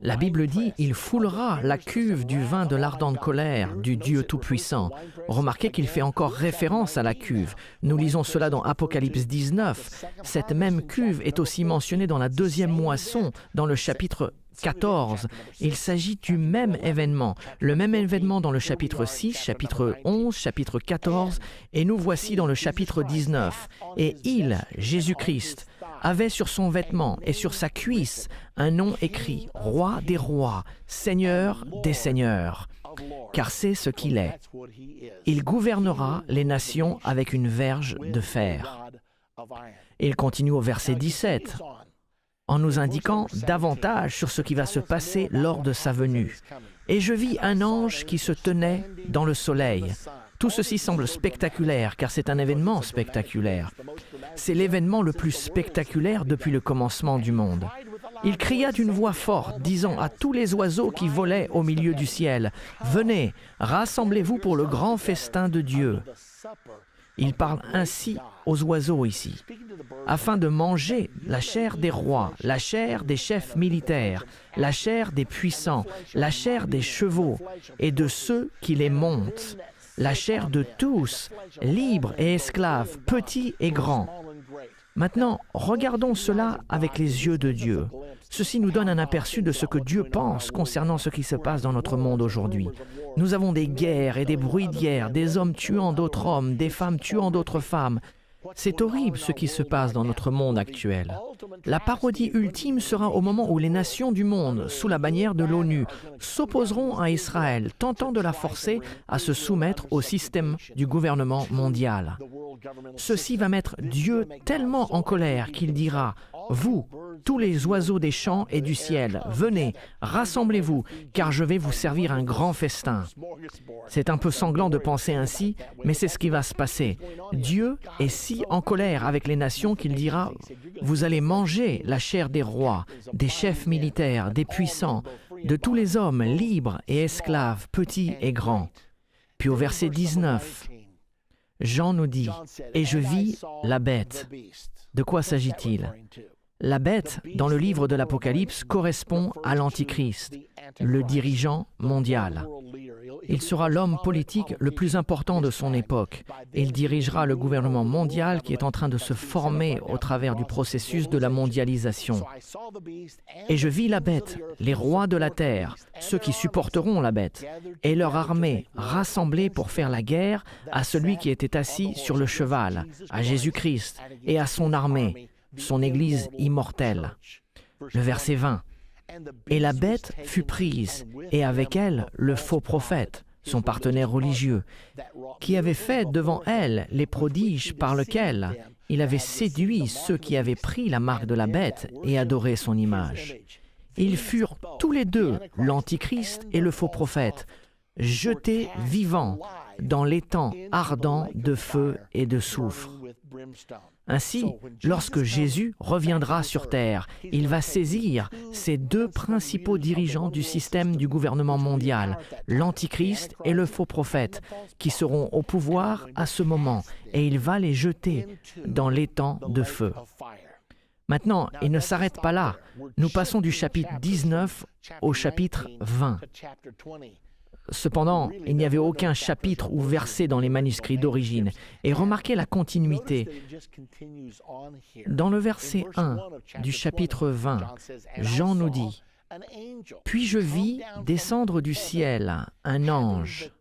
La Bible dit « Il foulera la cuve du vin de l'ardente colère du Dieu Tout-Puissant ». Remarquez qu'il fait encore référence à la cuve. Nous lisons cela dans Apocalypse 19. Cette même cuve est aussi mentionnée dans la deuxième moisson, dans le chapitre 14. Il s'agit du même événement. Le même événement dans le chapitre 6, chapitre 11, chapitre 14, et nous voici dans le chapitre 19. Et il, Jésus-Christ, avait sur son vêtement et sur sa cuisse un nom écrit « Roi des rois, Seigneur des seigneurs ». Car c'est ce qu'il est. Il gouvernera les nations avec une verge de fer. Il continue au verset 17 en nous indiquant davantage sur ce qui va se passer lors de sa venue. « Et je vis un ange qui se tenait dans le soleil. » Tout ceci semble spectaculaire, car c'est un événement spectaculaire. C'est l'événement le plus spectaculaire depuis le commencement du monde. Il cria d'une voix forte, disant à tous les oiseaux qui volaient au milieu du ciel, « Venez, rassemblez-vous pour le grand festin de Dieu. » Il parle ainsi aux oiseaux ici, afin de manger la chair des rois, la chair des chefs militaires, la chair des puissants, la chair des chevaux et de ceux qui les montent, la chair de tous, libres et esclaves, petits et grands. Maintenant, regardons cela avec les yeux de Dieu. Ceci nous donne un aperçu de ce que Dieu pense concernant ce qui se passe dans notre monde aujourd'hui. Nous avons des guerres et des bruits de guerre, des hommes tuant d'autres hommes, des femmes tuant d'autres femmes. C'est horrible ce qui se passe dans notre monde actuel. La parodie ultime sera au moment où les nations du monde, sous la bannière de l'ONU, s'opposeront à Israël, tentant de la forcer à se soumettre au système du gouvernement mondial. Ceci va mettre Dieu tellement en colère qu'il dira « Vous, tous les oiseaux des champs et du ciel, venez, rassemblez-vous, car je vais vous servir un grand festin. » C'est un peu sanglant de penser ainsi, mais c'est ce qui va se passer. Dieu est si en colère avec les nations qu'il dira « Vous allez manger la chair des rois, des chefs militaires, des puissants, de tous les hommes libres et esclaves, petits et grands. » Puis au verset 19, Jean nous dit « Et je vis la bête. » De quoi s'agit-il? La bête, dans le livre de l'Apocalypse, correspond à l'Antichrist, le dirigeant mondial. Il sera l'homme politique le plus important de son époque. Il dirigera le gouvernement mondial qui est en train de se former au travers du processus de la mondialisation. Et je vis la bête, les rois de la terre, ceux qui supporteront la bête, et leur armée rassemblée pour faire la guerre à celui qui était assis sur le cheval, à Jésus-Christ et à son armée, son Église immortelle. Le verset 20. Et la bête fut prise, et avec elle le faux prophète, son partenaire religieux, qui avait fait devant elle les prodiges par lesquels il avait séduit ceux qui avaient pris la marque de la bête et adoré son image. Ils furent tous les deux, l'Antichrist et le faux prophète, jetés vivants dans l'étang ardent de feu et de soufre. Ainsi, lorsque Jésus reviendra sur terre, il va saisir ces deux principaux dirigeants du système du gouvernement mondial, l'Antichrist et le faux prophète, qui seront au pouvoir à ce moment, et il va les jeter dans l'étang de feu. Maintenant, il ne s'arrête pas là. Nous passons du chapitre 19 au chapitre 20. Cependant, il n'y avait aucun chapitre ou verset dans les manuscrits d'origine. Et remarquez la continuité. Dans le verset 1 du chapitre 20, Jean nous dit « Puis je vis descendre du ciel un ange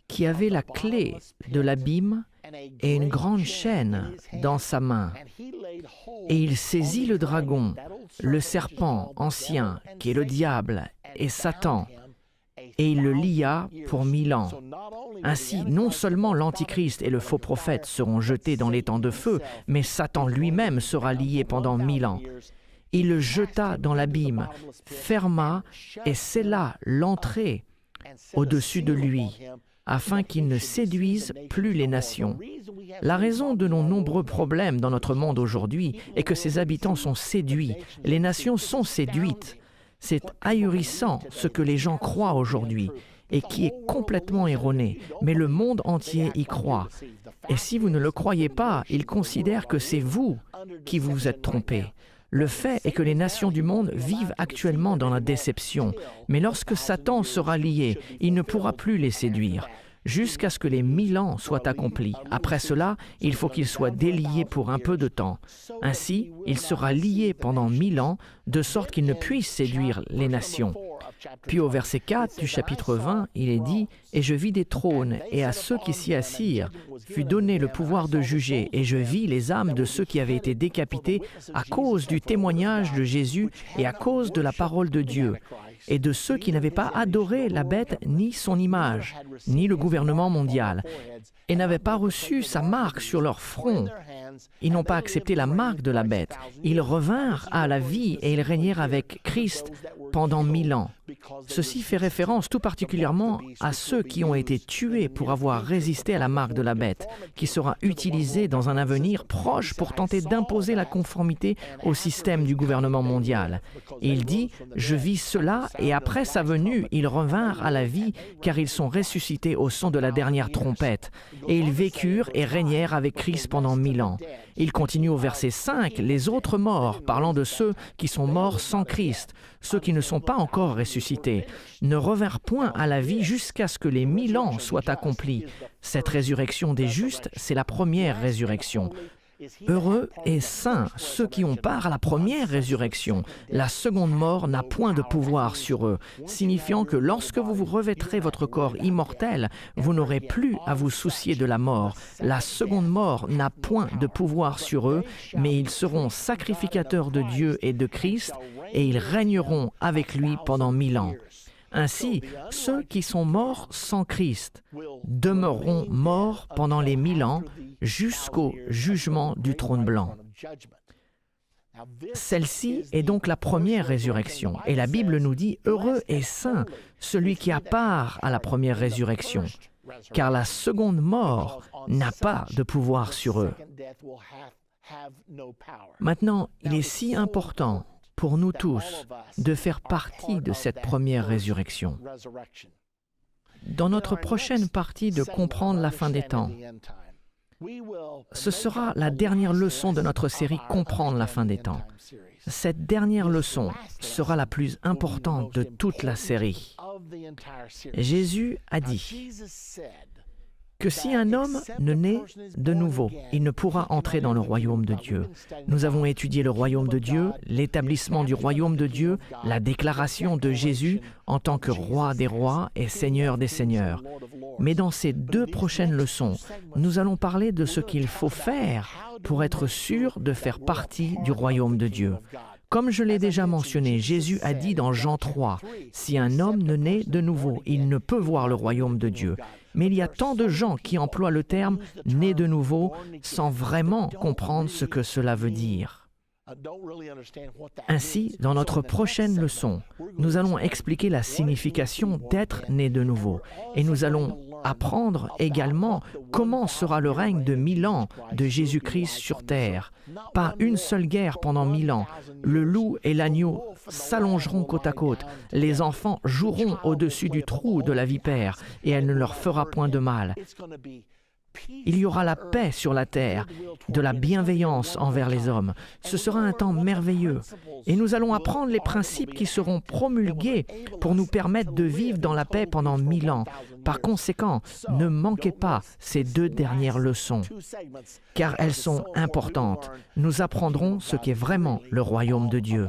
qui avait la clé de l'abîme et une grande chaîne dans sa main. Et il saisit le dragon, le serpent ancien, qui est le diable et Satan, et il le lia pour 1000 ans. Ainsi, non seulement l'Antichrist et le faux prophète seront jetés dans l'étang de feu, mais Satan lui-même sera lié pendant 1000 ans. Il le jeta dans l'abîme, ferma et scella l'entrée au-dessus de lui, afin qu'il ne séduise plus les nations. La raison de nos nombreux problèmes dans notre monde aujourd'hui est que ses habitants sont séduits, les nations sont séduites. C'est ahurissant ce que les gens croient aujourd'hui et qui est complètement erroné, mais le monde entier y croit. Et si vous ne le croyez pas, ils considèrent que c'est vous qui vous êtes trompés. Le fait est que les nations du monde vivent actuellement dans la déception, mais lorsque Satan sera lié, il ne pourra plus les séduire, jusqu'à ce que les 1000 ans soient accomplis. Après cela, il faut qu'il soit délié pour un peu de temps. Ainsi, il sera lié pendant 1000 ans, de sorte qu'il ne puisse séduire les nations. Puis au verset 4 du chapitre 20, il est dit « Et je vis des trônes, et à ceux qui s'y assirent fut donné le pouvoir de juger, et je vis les âmes de ceux qui avaient été décapités à cause du témoignage de Jésus et à cause de la parole de Dieu, et de ceux qui n'avaient pas adoré la bête ni son image, ni le gouvernement mondial, et n'avaient pas reçu sa marque sur leur front. Ils n'ont pas accepté la marque de la bête. Ils revinrent à la vie et ils régnèrent avec Christ pendant 1000 ans. Ceci fait référence tout particulièrement à ceux qui ont été tués pour avoir résisté à la marque de la bête, qui sera utilisée dans un avenir proche pour tenter d'imposer la conformité au système du gouvernement mondial. Et il dit « Je vis cela, et après sa venue, ils revinrent à la vie, car ils sont ressuscités au son de la dernière trompette. Et ils vécurent et régnèrent avec Christ pendant 1000 ans. » Il continue au verset 5, « Les autres morts, parlant de ceux qui sont morts sans Christ, ceux qui ne sont pas encore ressuscités, ne revinrent point à la vie jusqu'à ce que les 1000 ans soient accomplis. » Cette résurrection des justes, c'est la première résurrection. Heureux et saints ceux qui ont part à la première résurrection. La seconde mort n'a point de pouvoir sur eux, signifiant que lorsque vous vous revêtrez votre corps immortel, vous n'aurez plus à vous soucier de la mort. La seconde mort n'a point de pouvoir sur eux, mais ils seront sacrificateurs de Dieu et de Christ, et ils régneront avec lui pendant 1000 ans. Ainsi, ceux qui sont morts sans Christ demeureront morts pendant les 1000 ans jusqu'au jugement du trône blanc. Celle-ci est donc la première résurrection, et la Bible nous dit « Heureux et saint celui qui a part à la première résurrection, car la seconde mort n'a pas de pouvoir sur eux. » Maintenant, il est si important pour nous tous de faire partie de cette première résurrection. Dans notre prochaine partie de Comprendre la fin des temps, Ce sera la dernière leçon de notre série Comprendre la fin des temps. Cette dernière leçon sera la plus importante de toute la série. Jésus a dit que si un homme ne naît de nouveau, il ne pourra entrer dans le royaume de Dieu. Nous avons étudié le royaume de Dieu, l'établissement du royaume de Dieu, la déclaration de Jésus en tant que roi des rois et seigneur des seigneurs. Mais dans ces 2 prochaines leçons, nous allons parler de ce qu'il faut faire pour être sûr de faire partie du royaume de Dieu. Comme je l'ai déjà mentionné, Jésus a dit dans Jean 3, « Si un homme ne naît de nouveau, il ne peut voir le royaume de Dieu. » Mais il y a tant de gens qui emploient le terme « né de nouveau » sans vraiment comprendre ce que cela veut dire. Ainsi, dans notre prochaine leçon, nous allons expliquer la signification d'être né de nouveau et nous allons apprendre également comment sera le règne de 1000 ans de Jésus-Christ sur terre. Pas une seule guerre pendant 1000 ans. Le loup et l'agneau s'allongeront côte à côte. Les enfants joueront au-dessus du trou de la vipère et elle ne leur fera point de mal. Il y aura la paix sur la terre, de la bienveillance envers les hommes. Ce sera un temps merveilleux. Et nous allons apprendre les principes qui seront promulgués pour nous permettre de vivre dans la paix pendant 1000 ans. Par conséquent, ne manquez pas ces 2 dernières leçons, car elles sont importantes. Nous apprendrons ce qu'est vraiment le royaume de Dieu.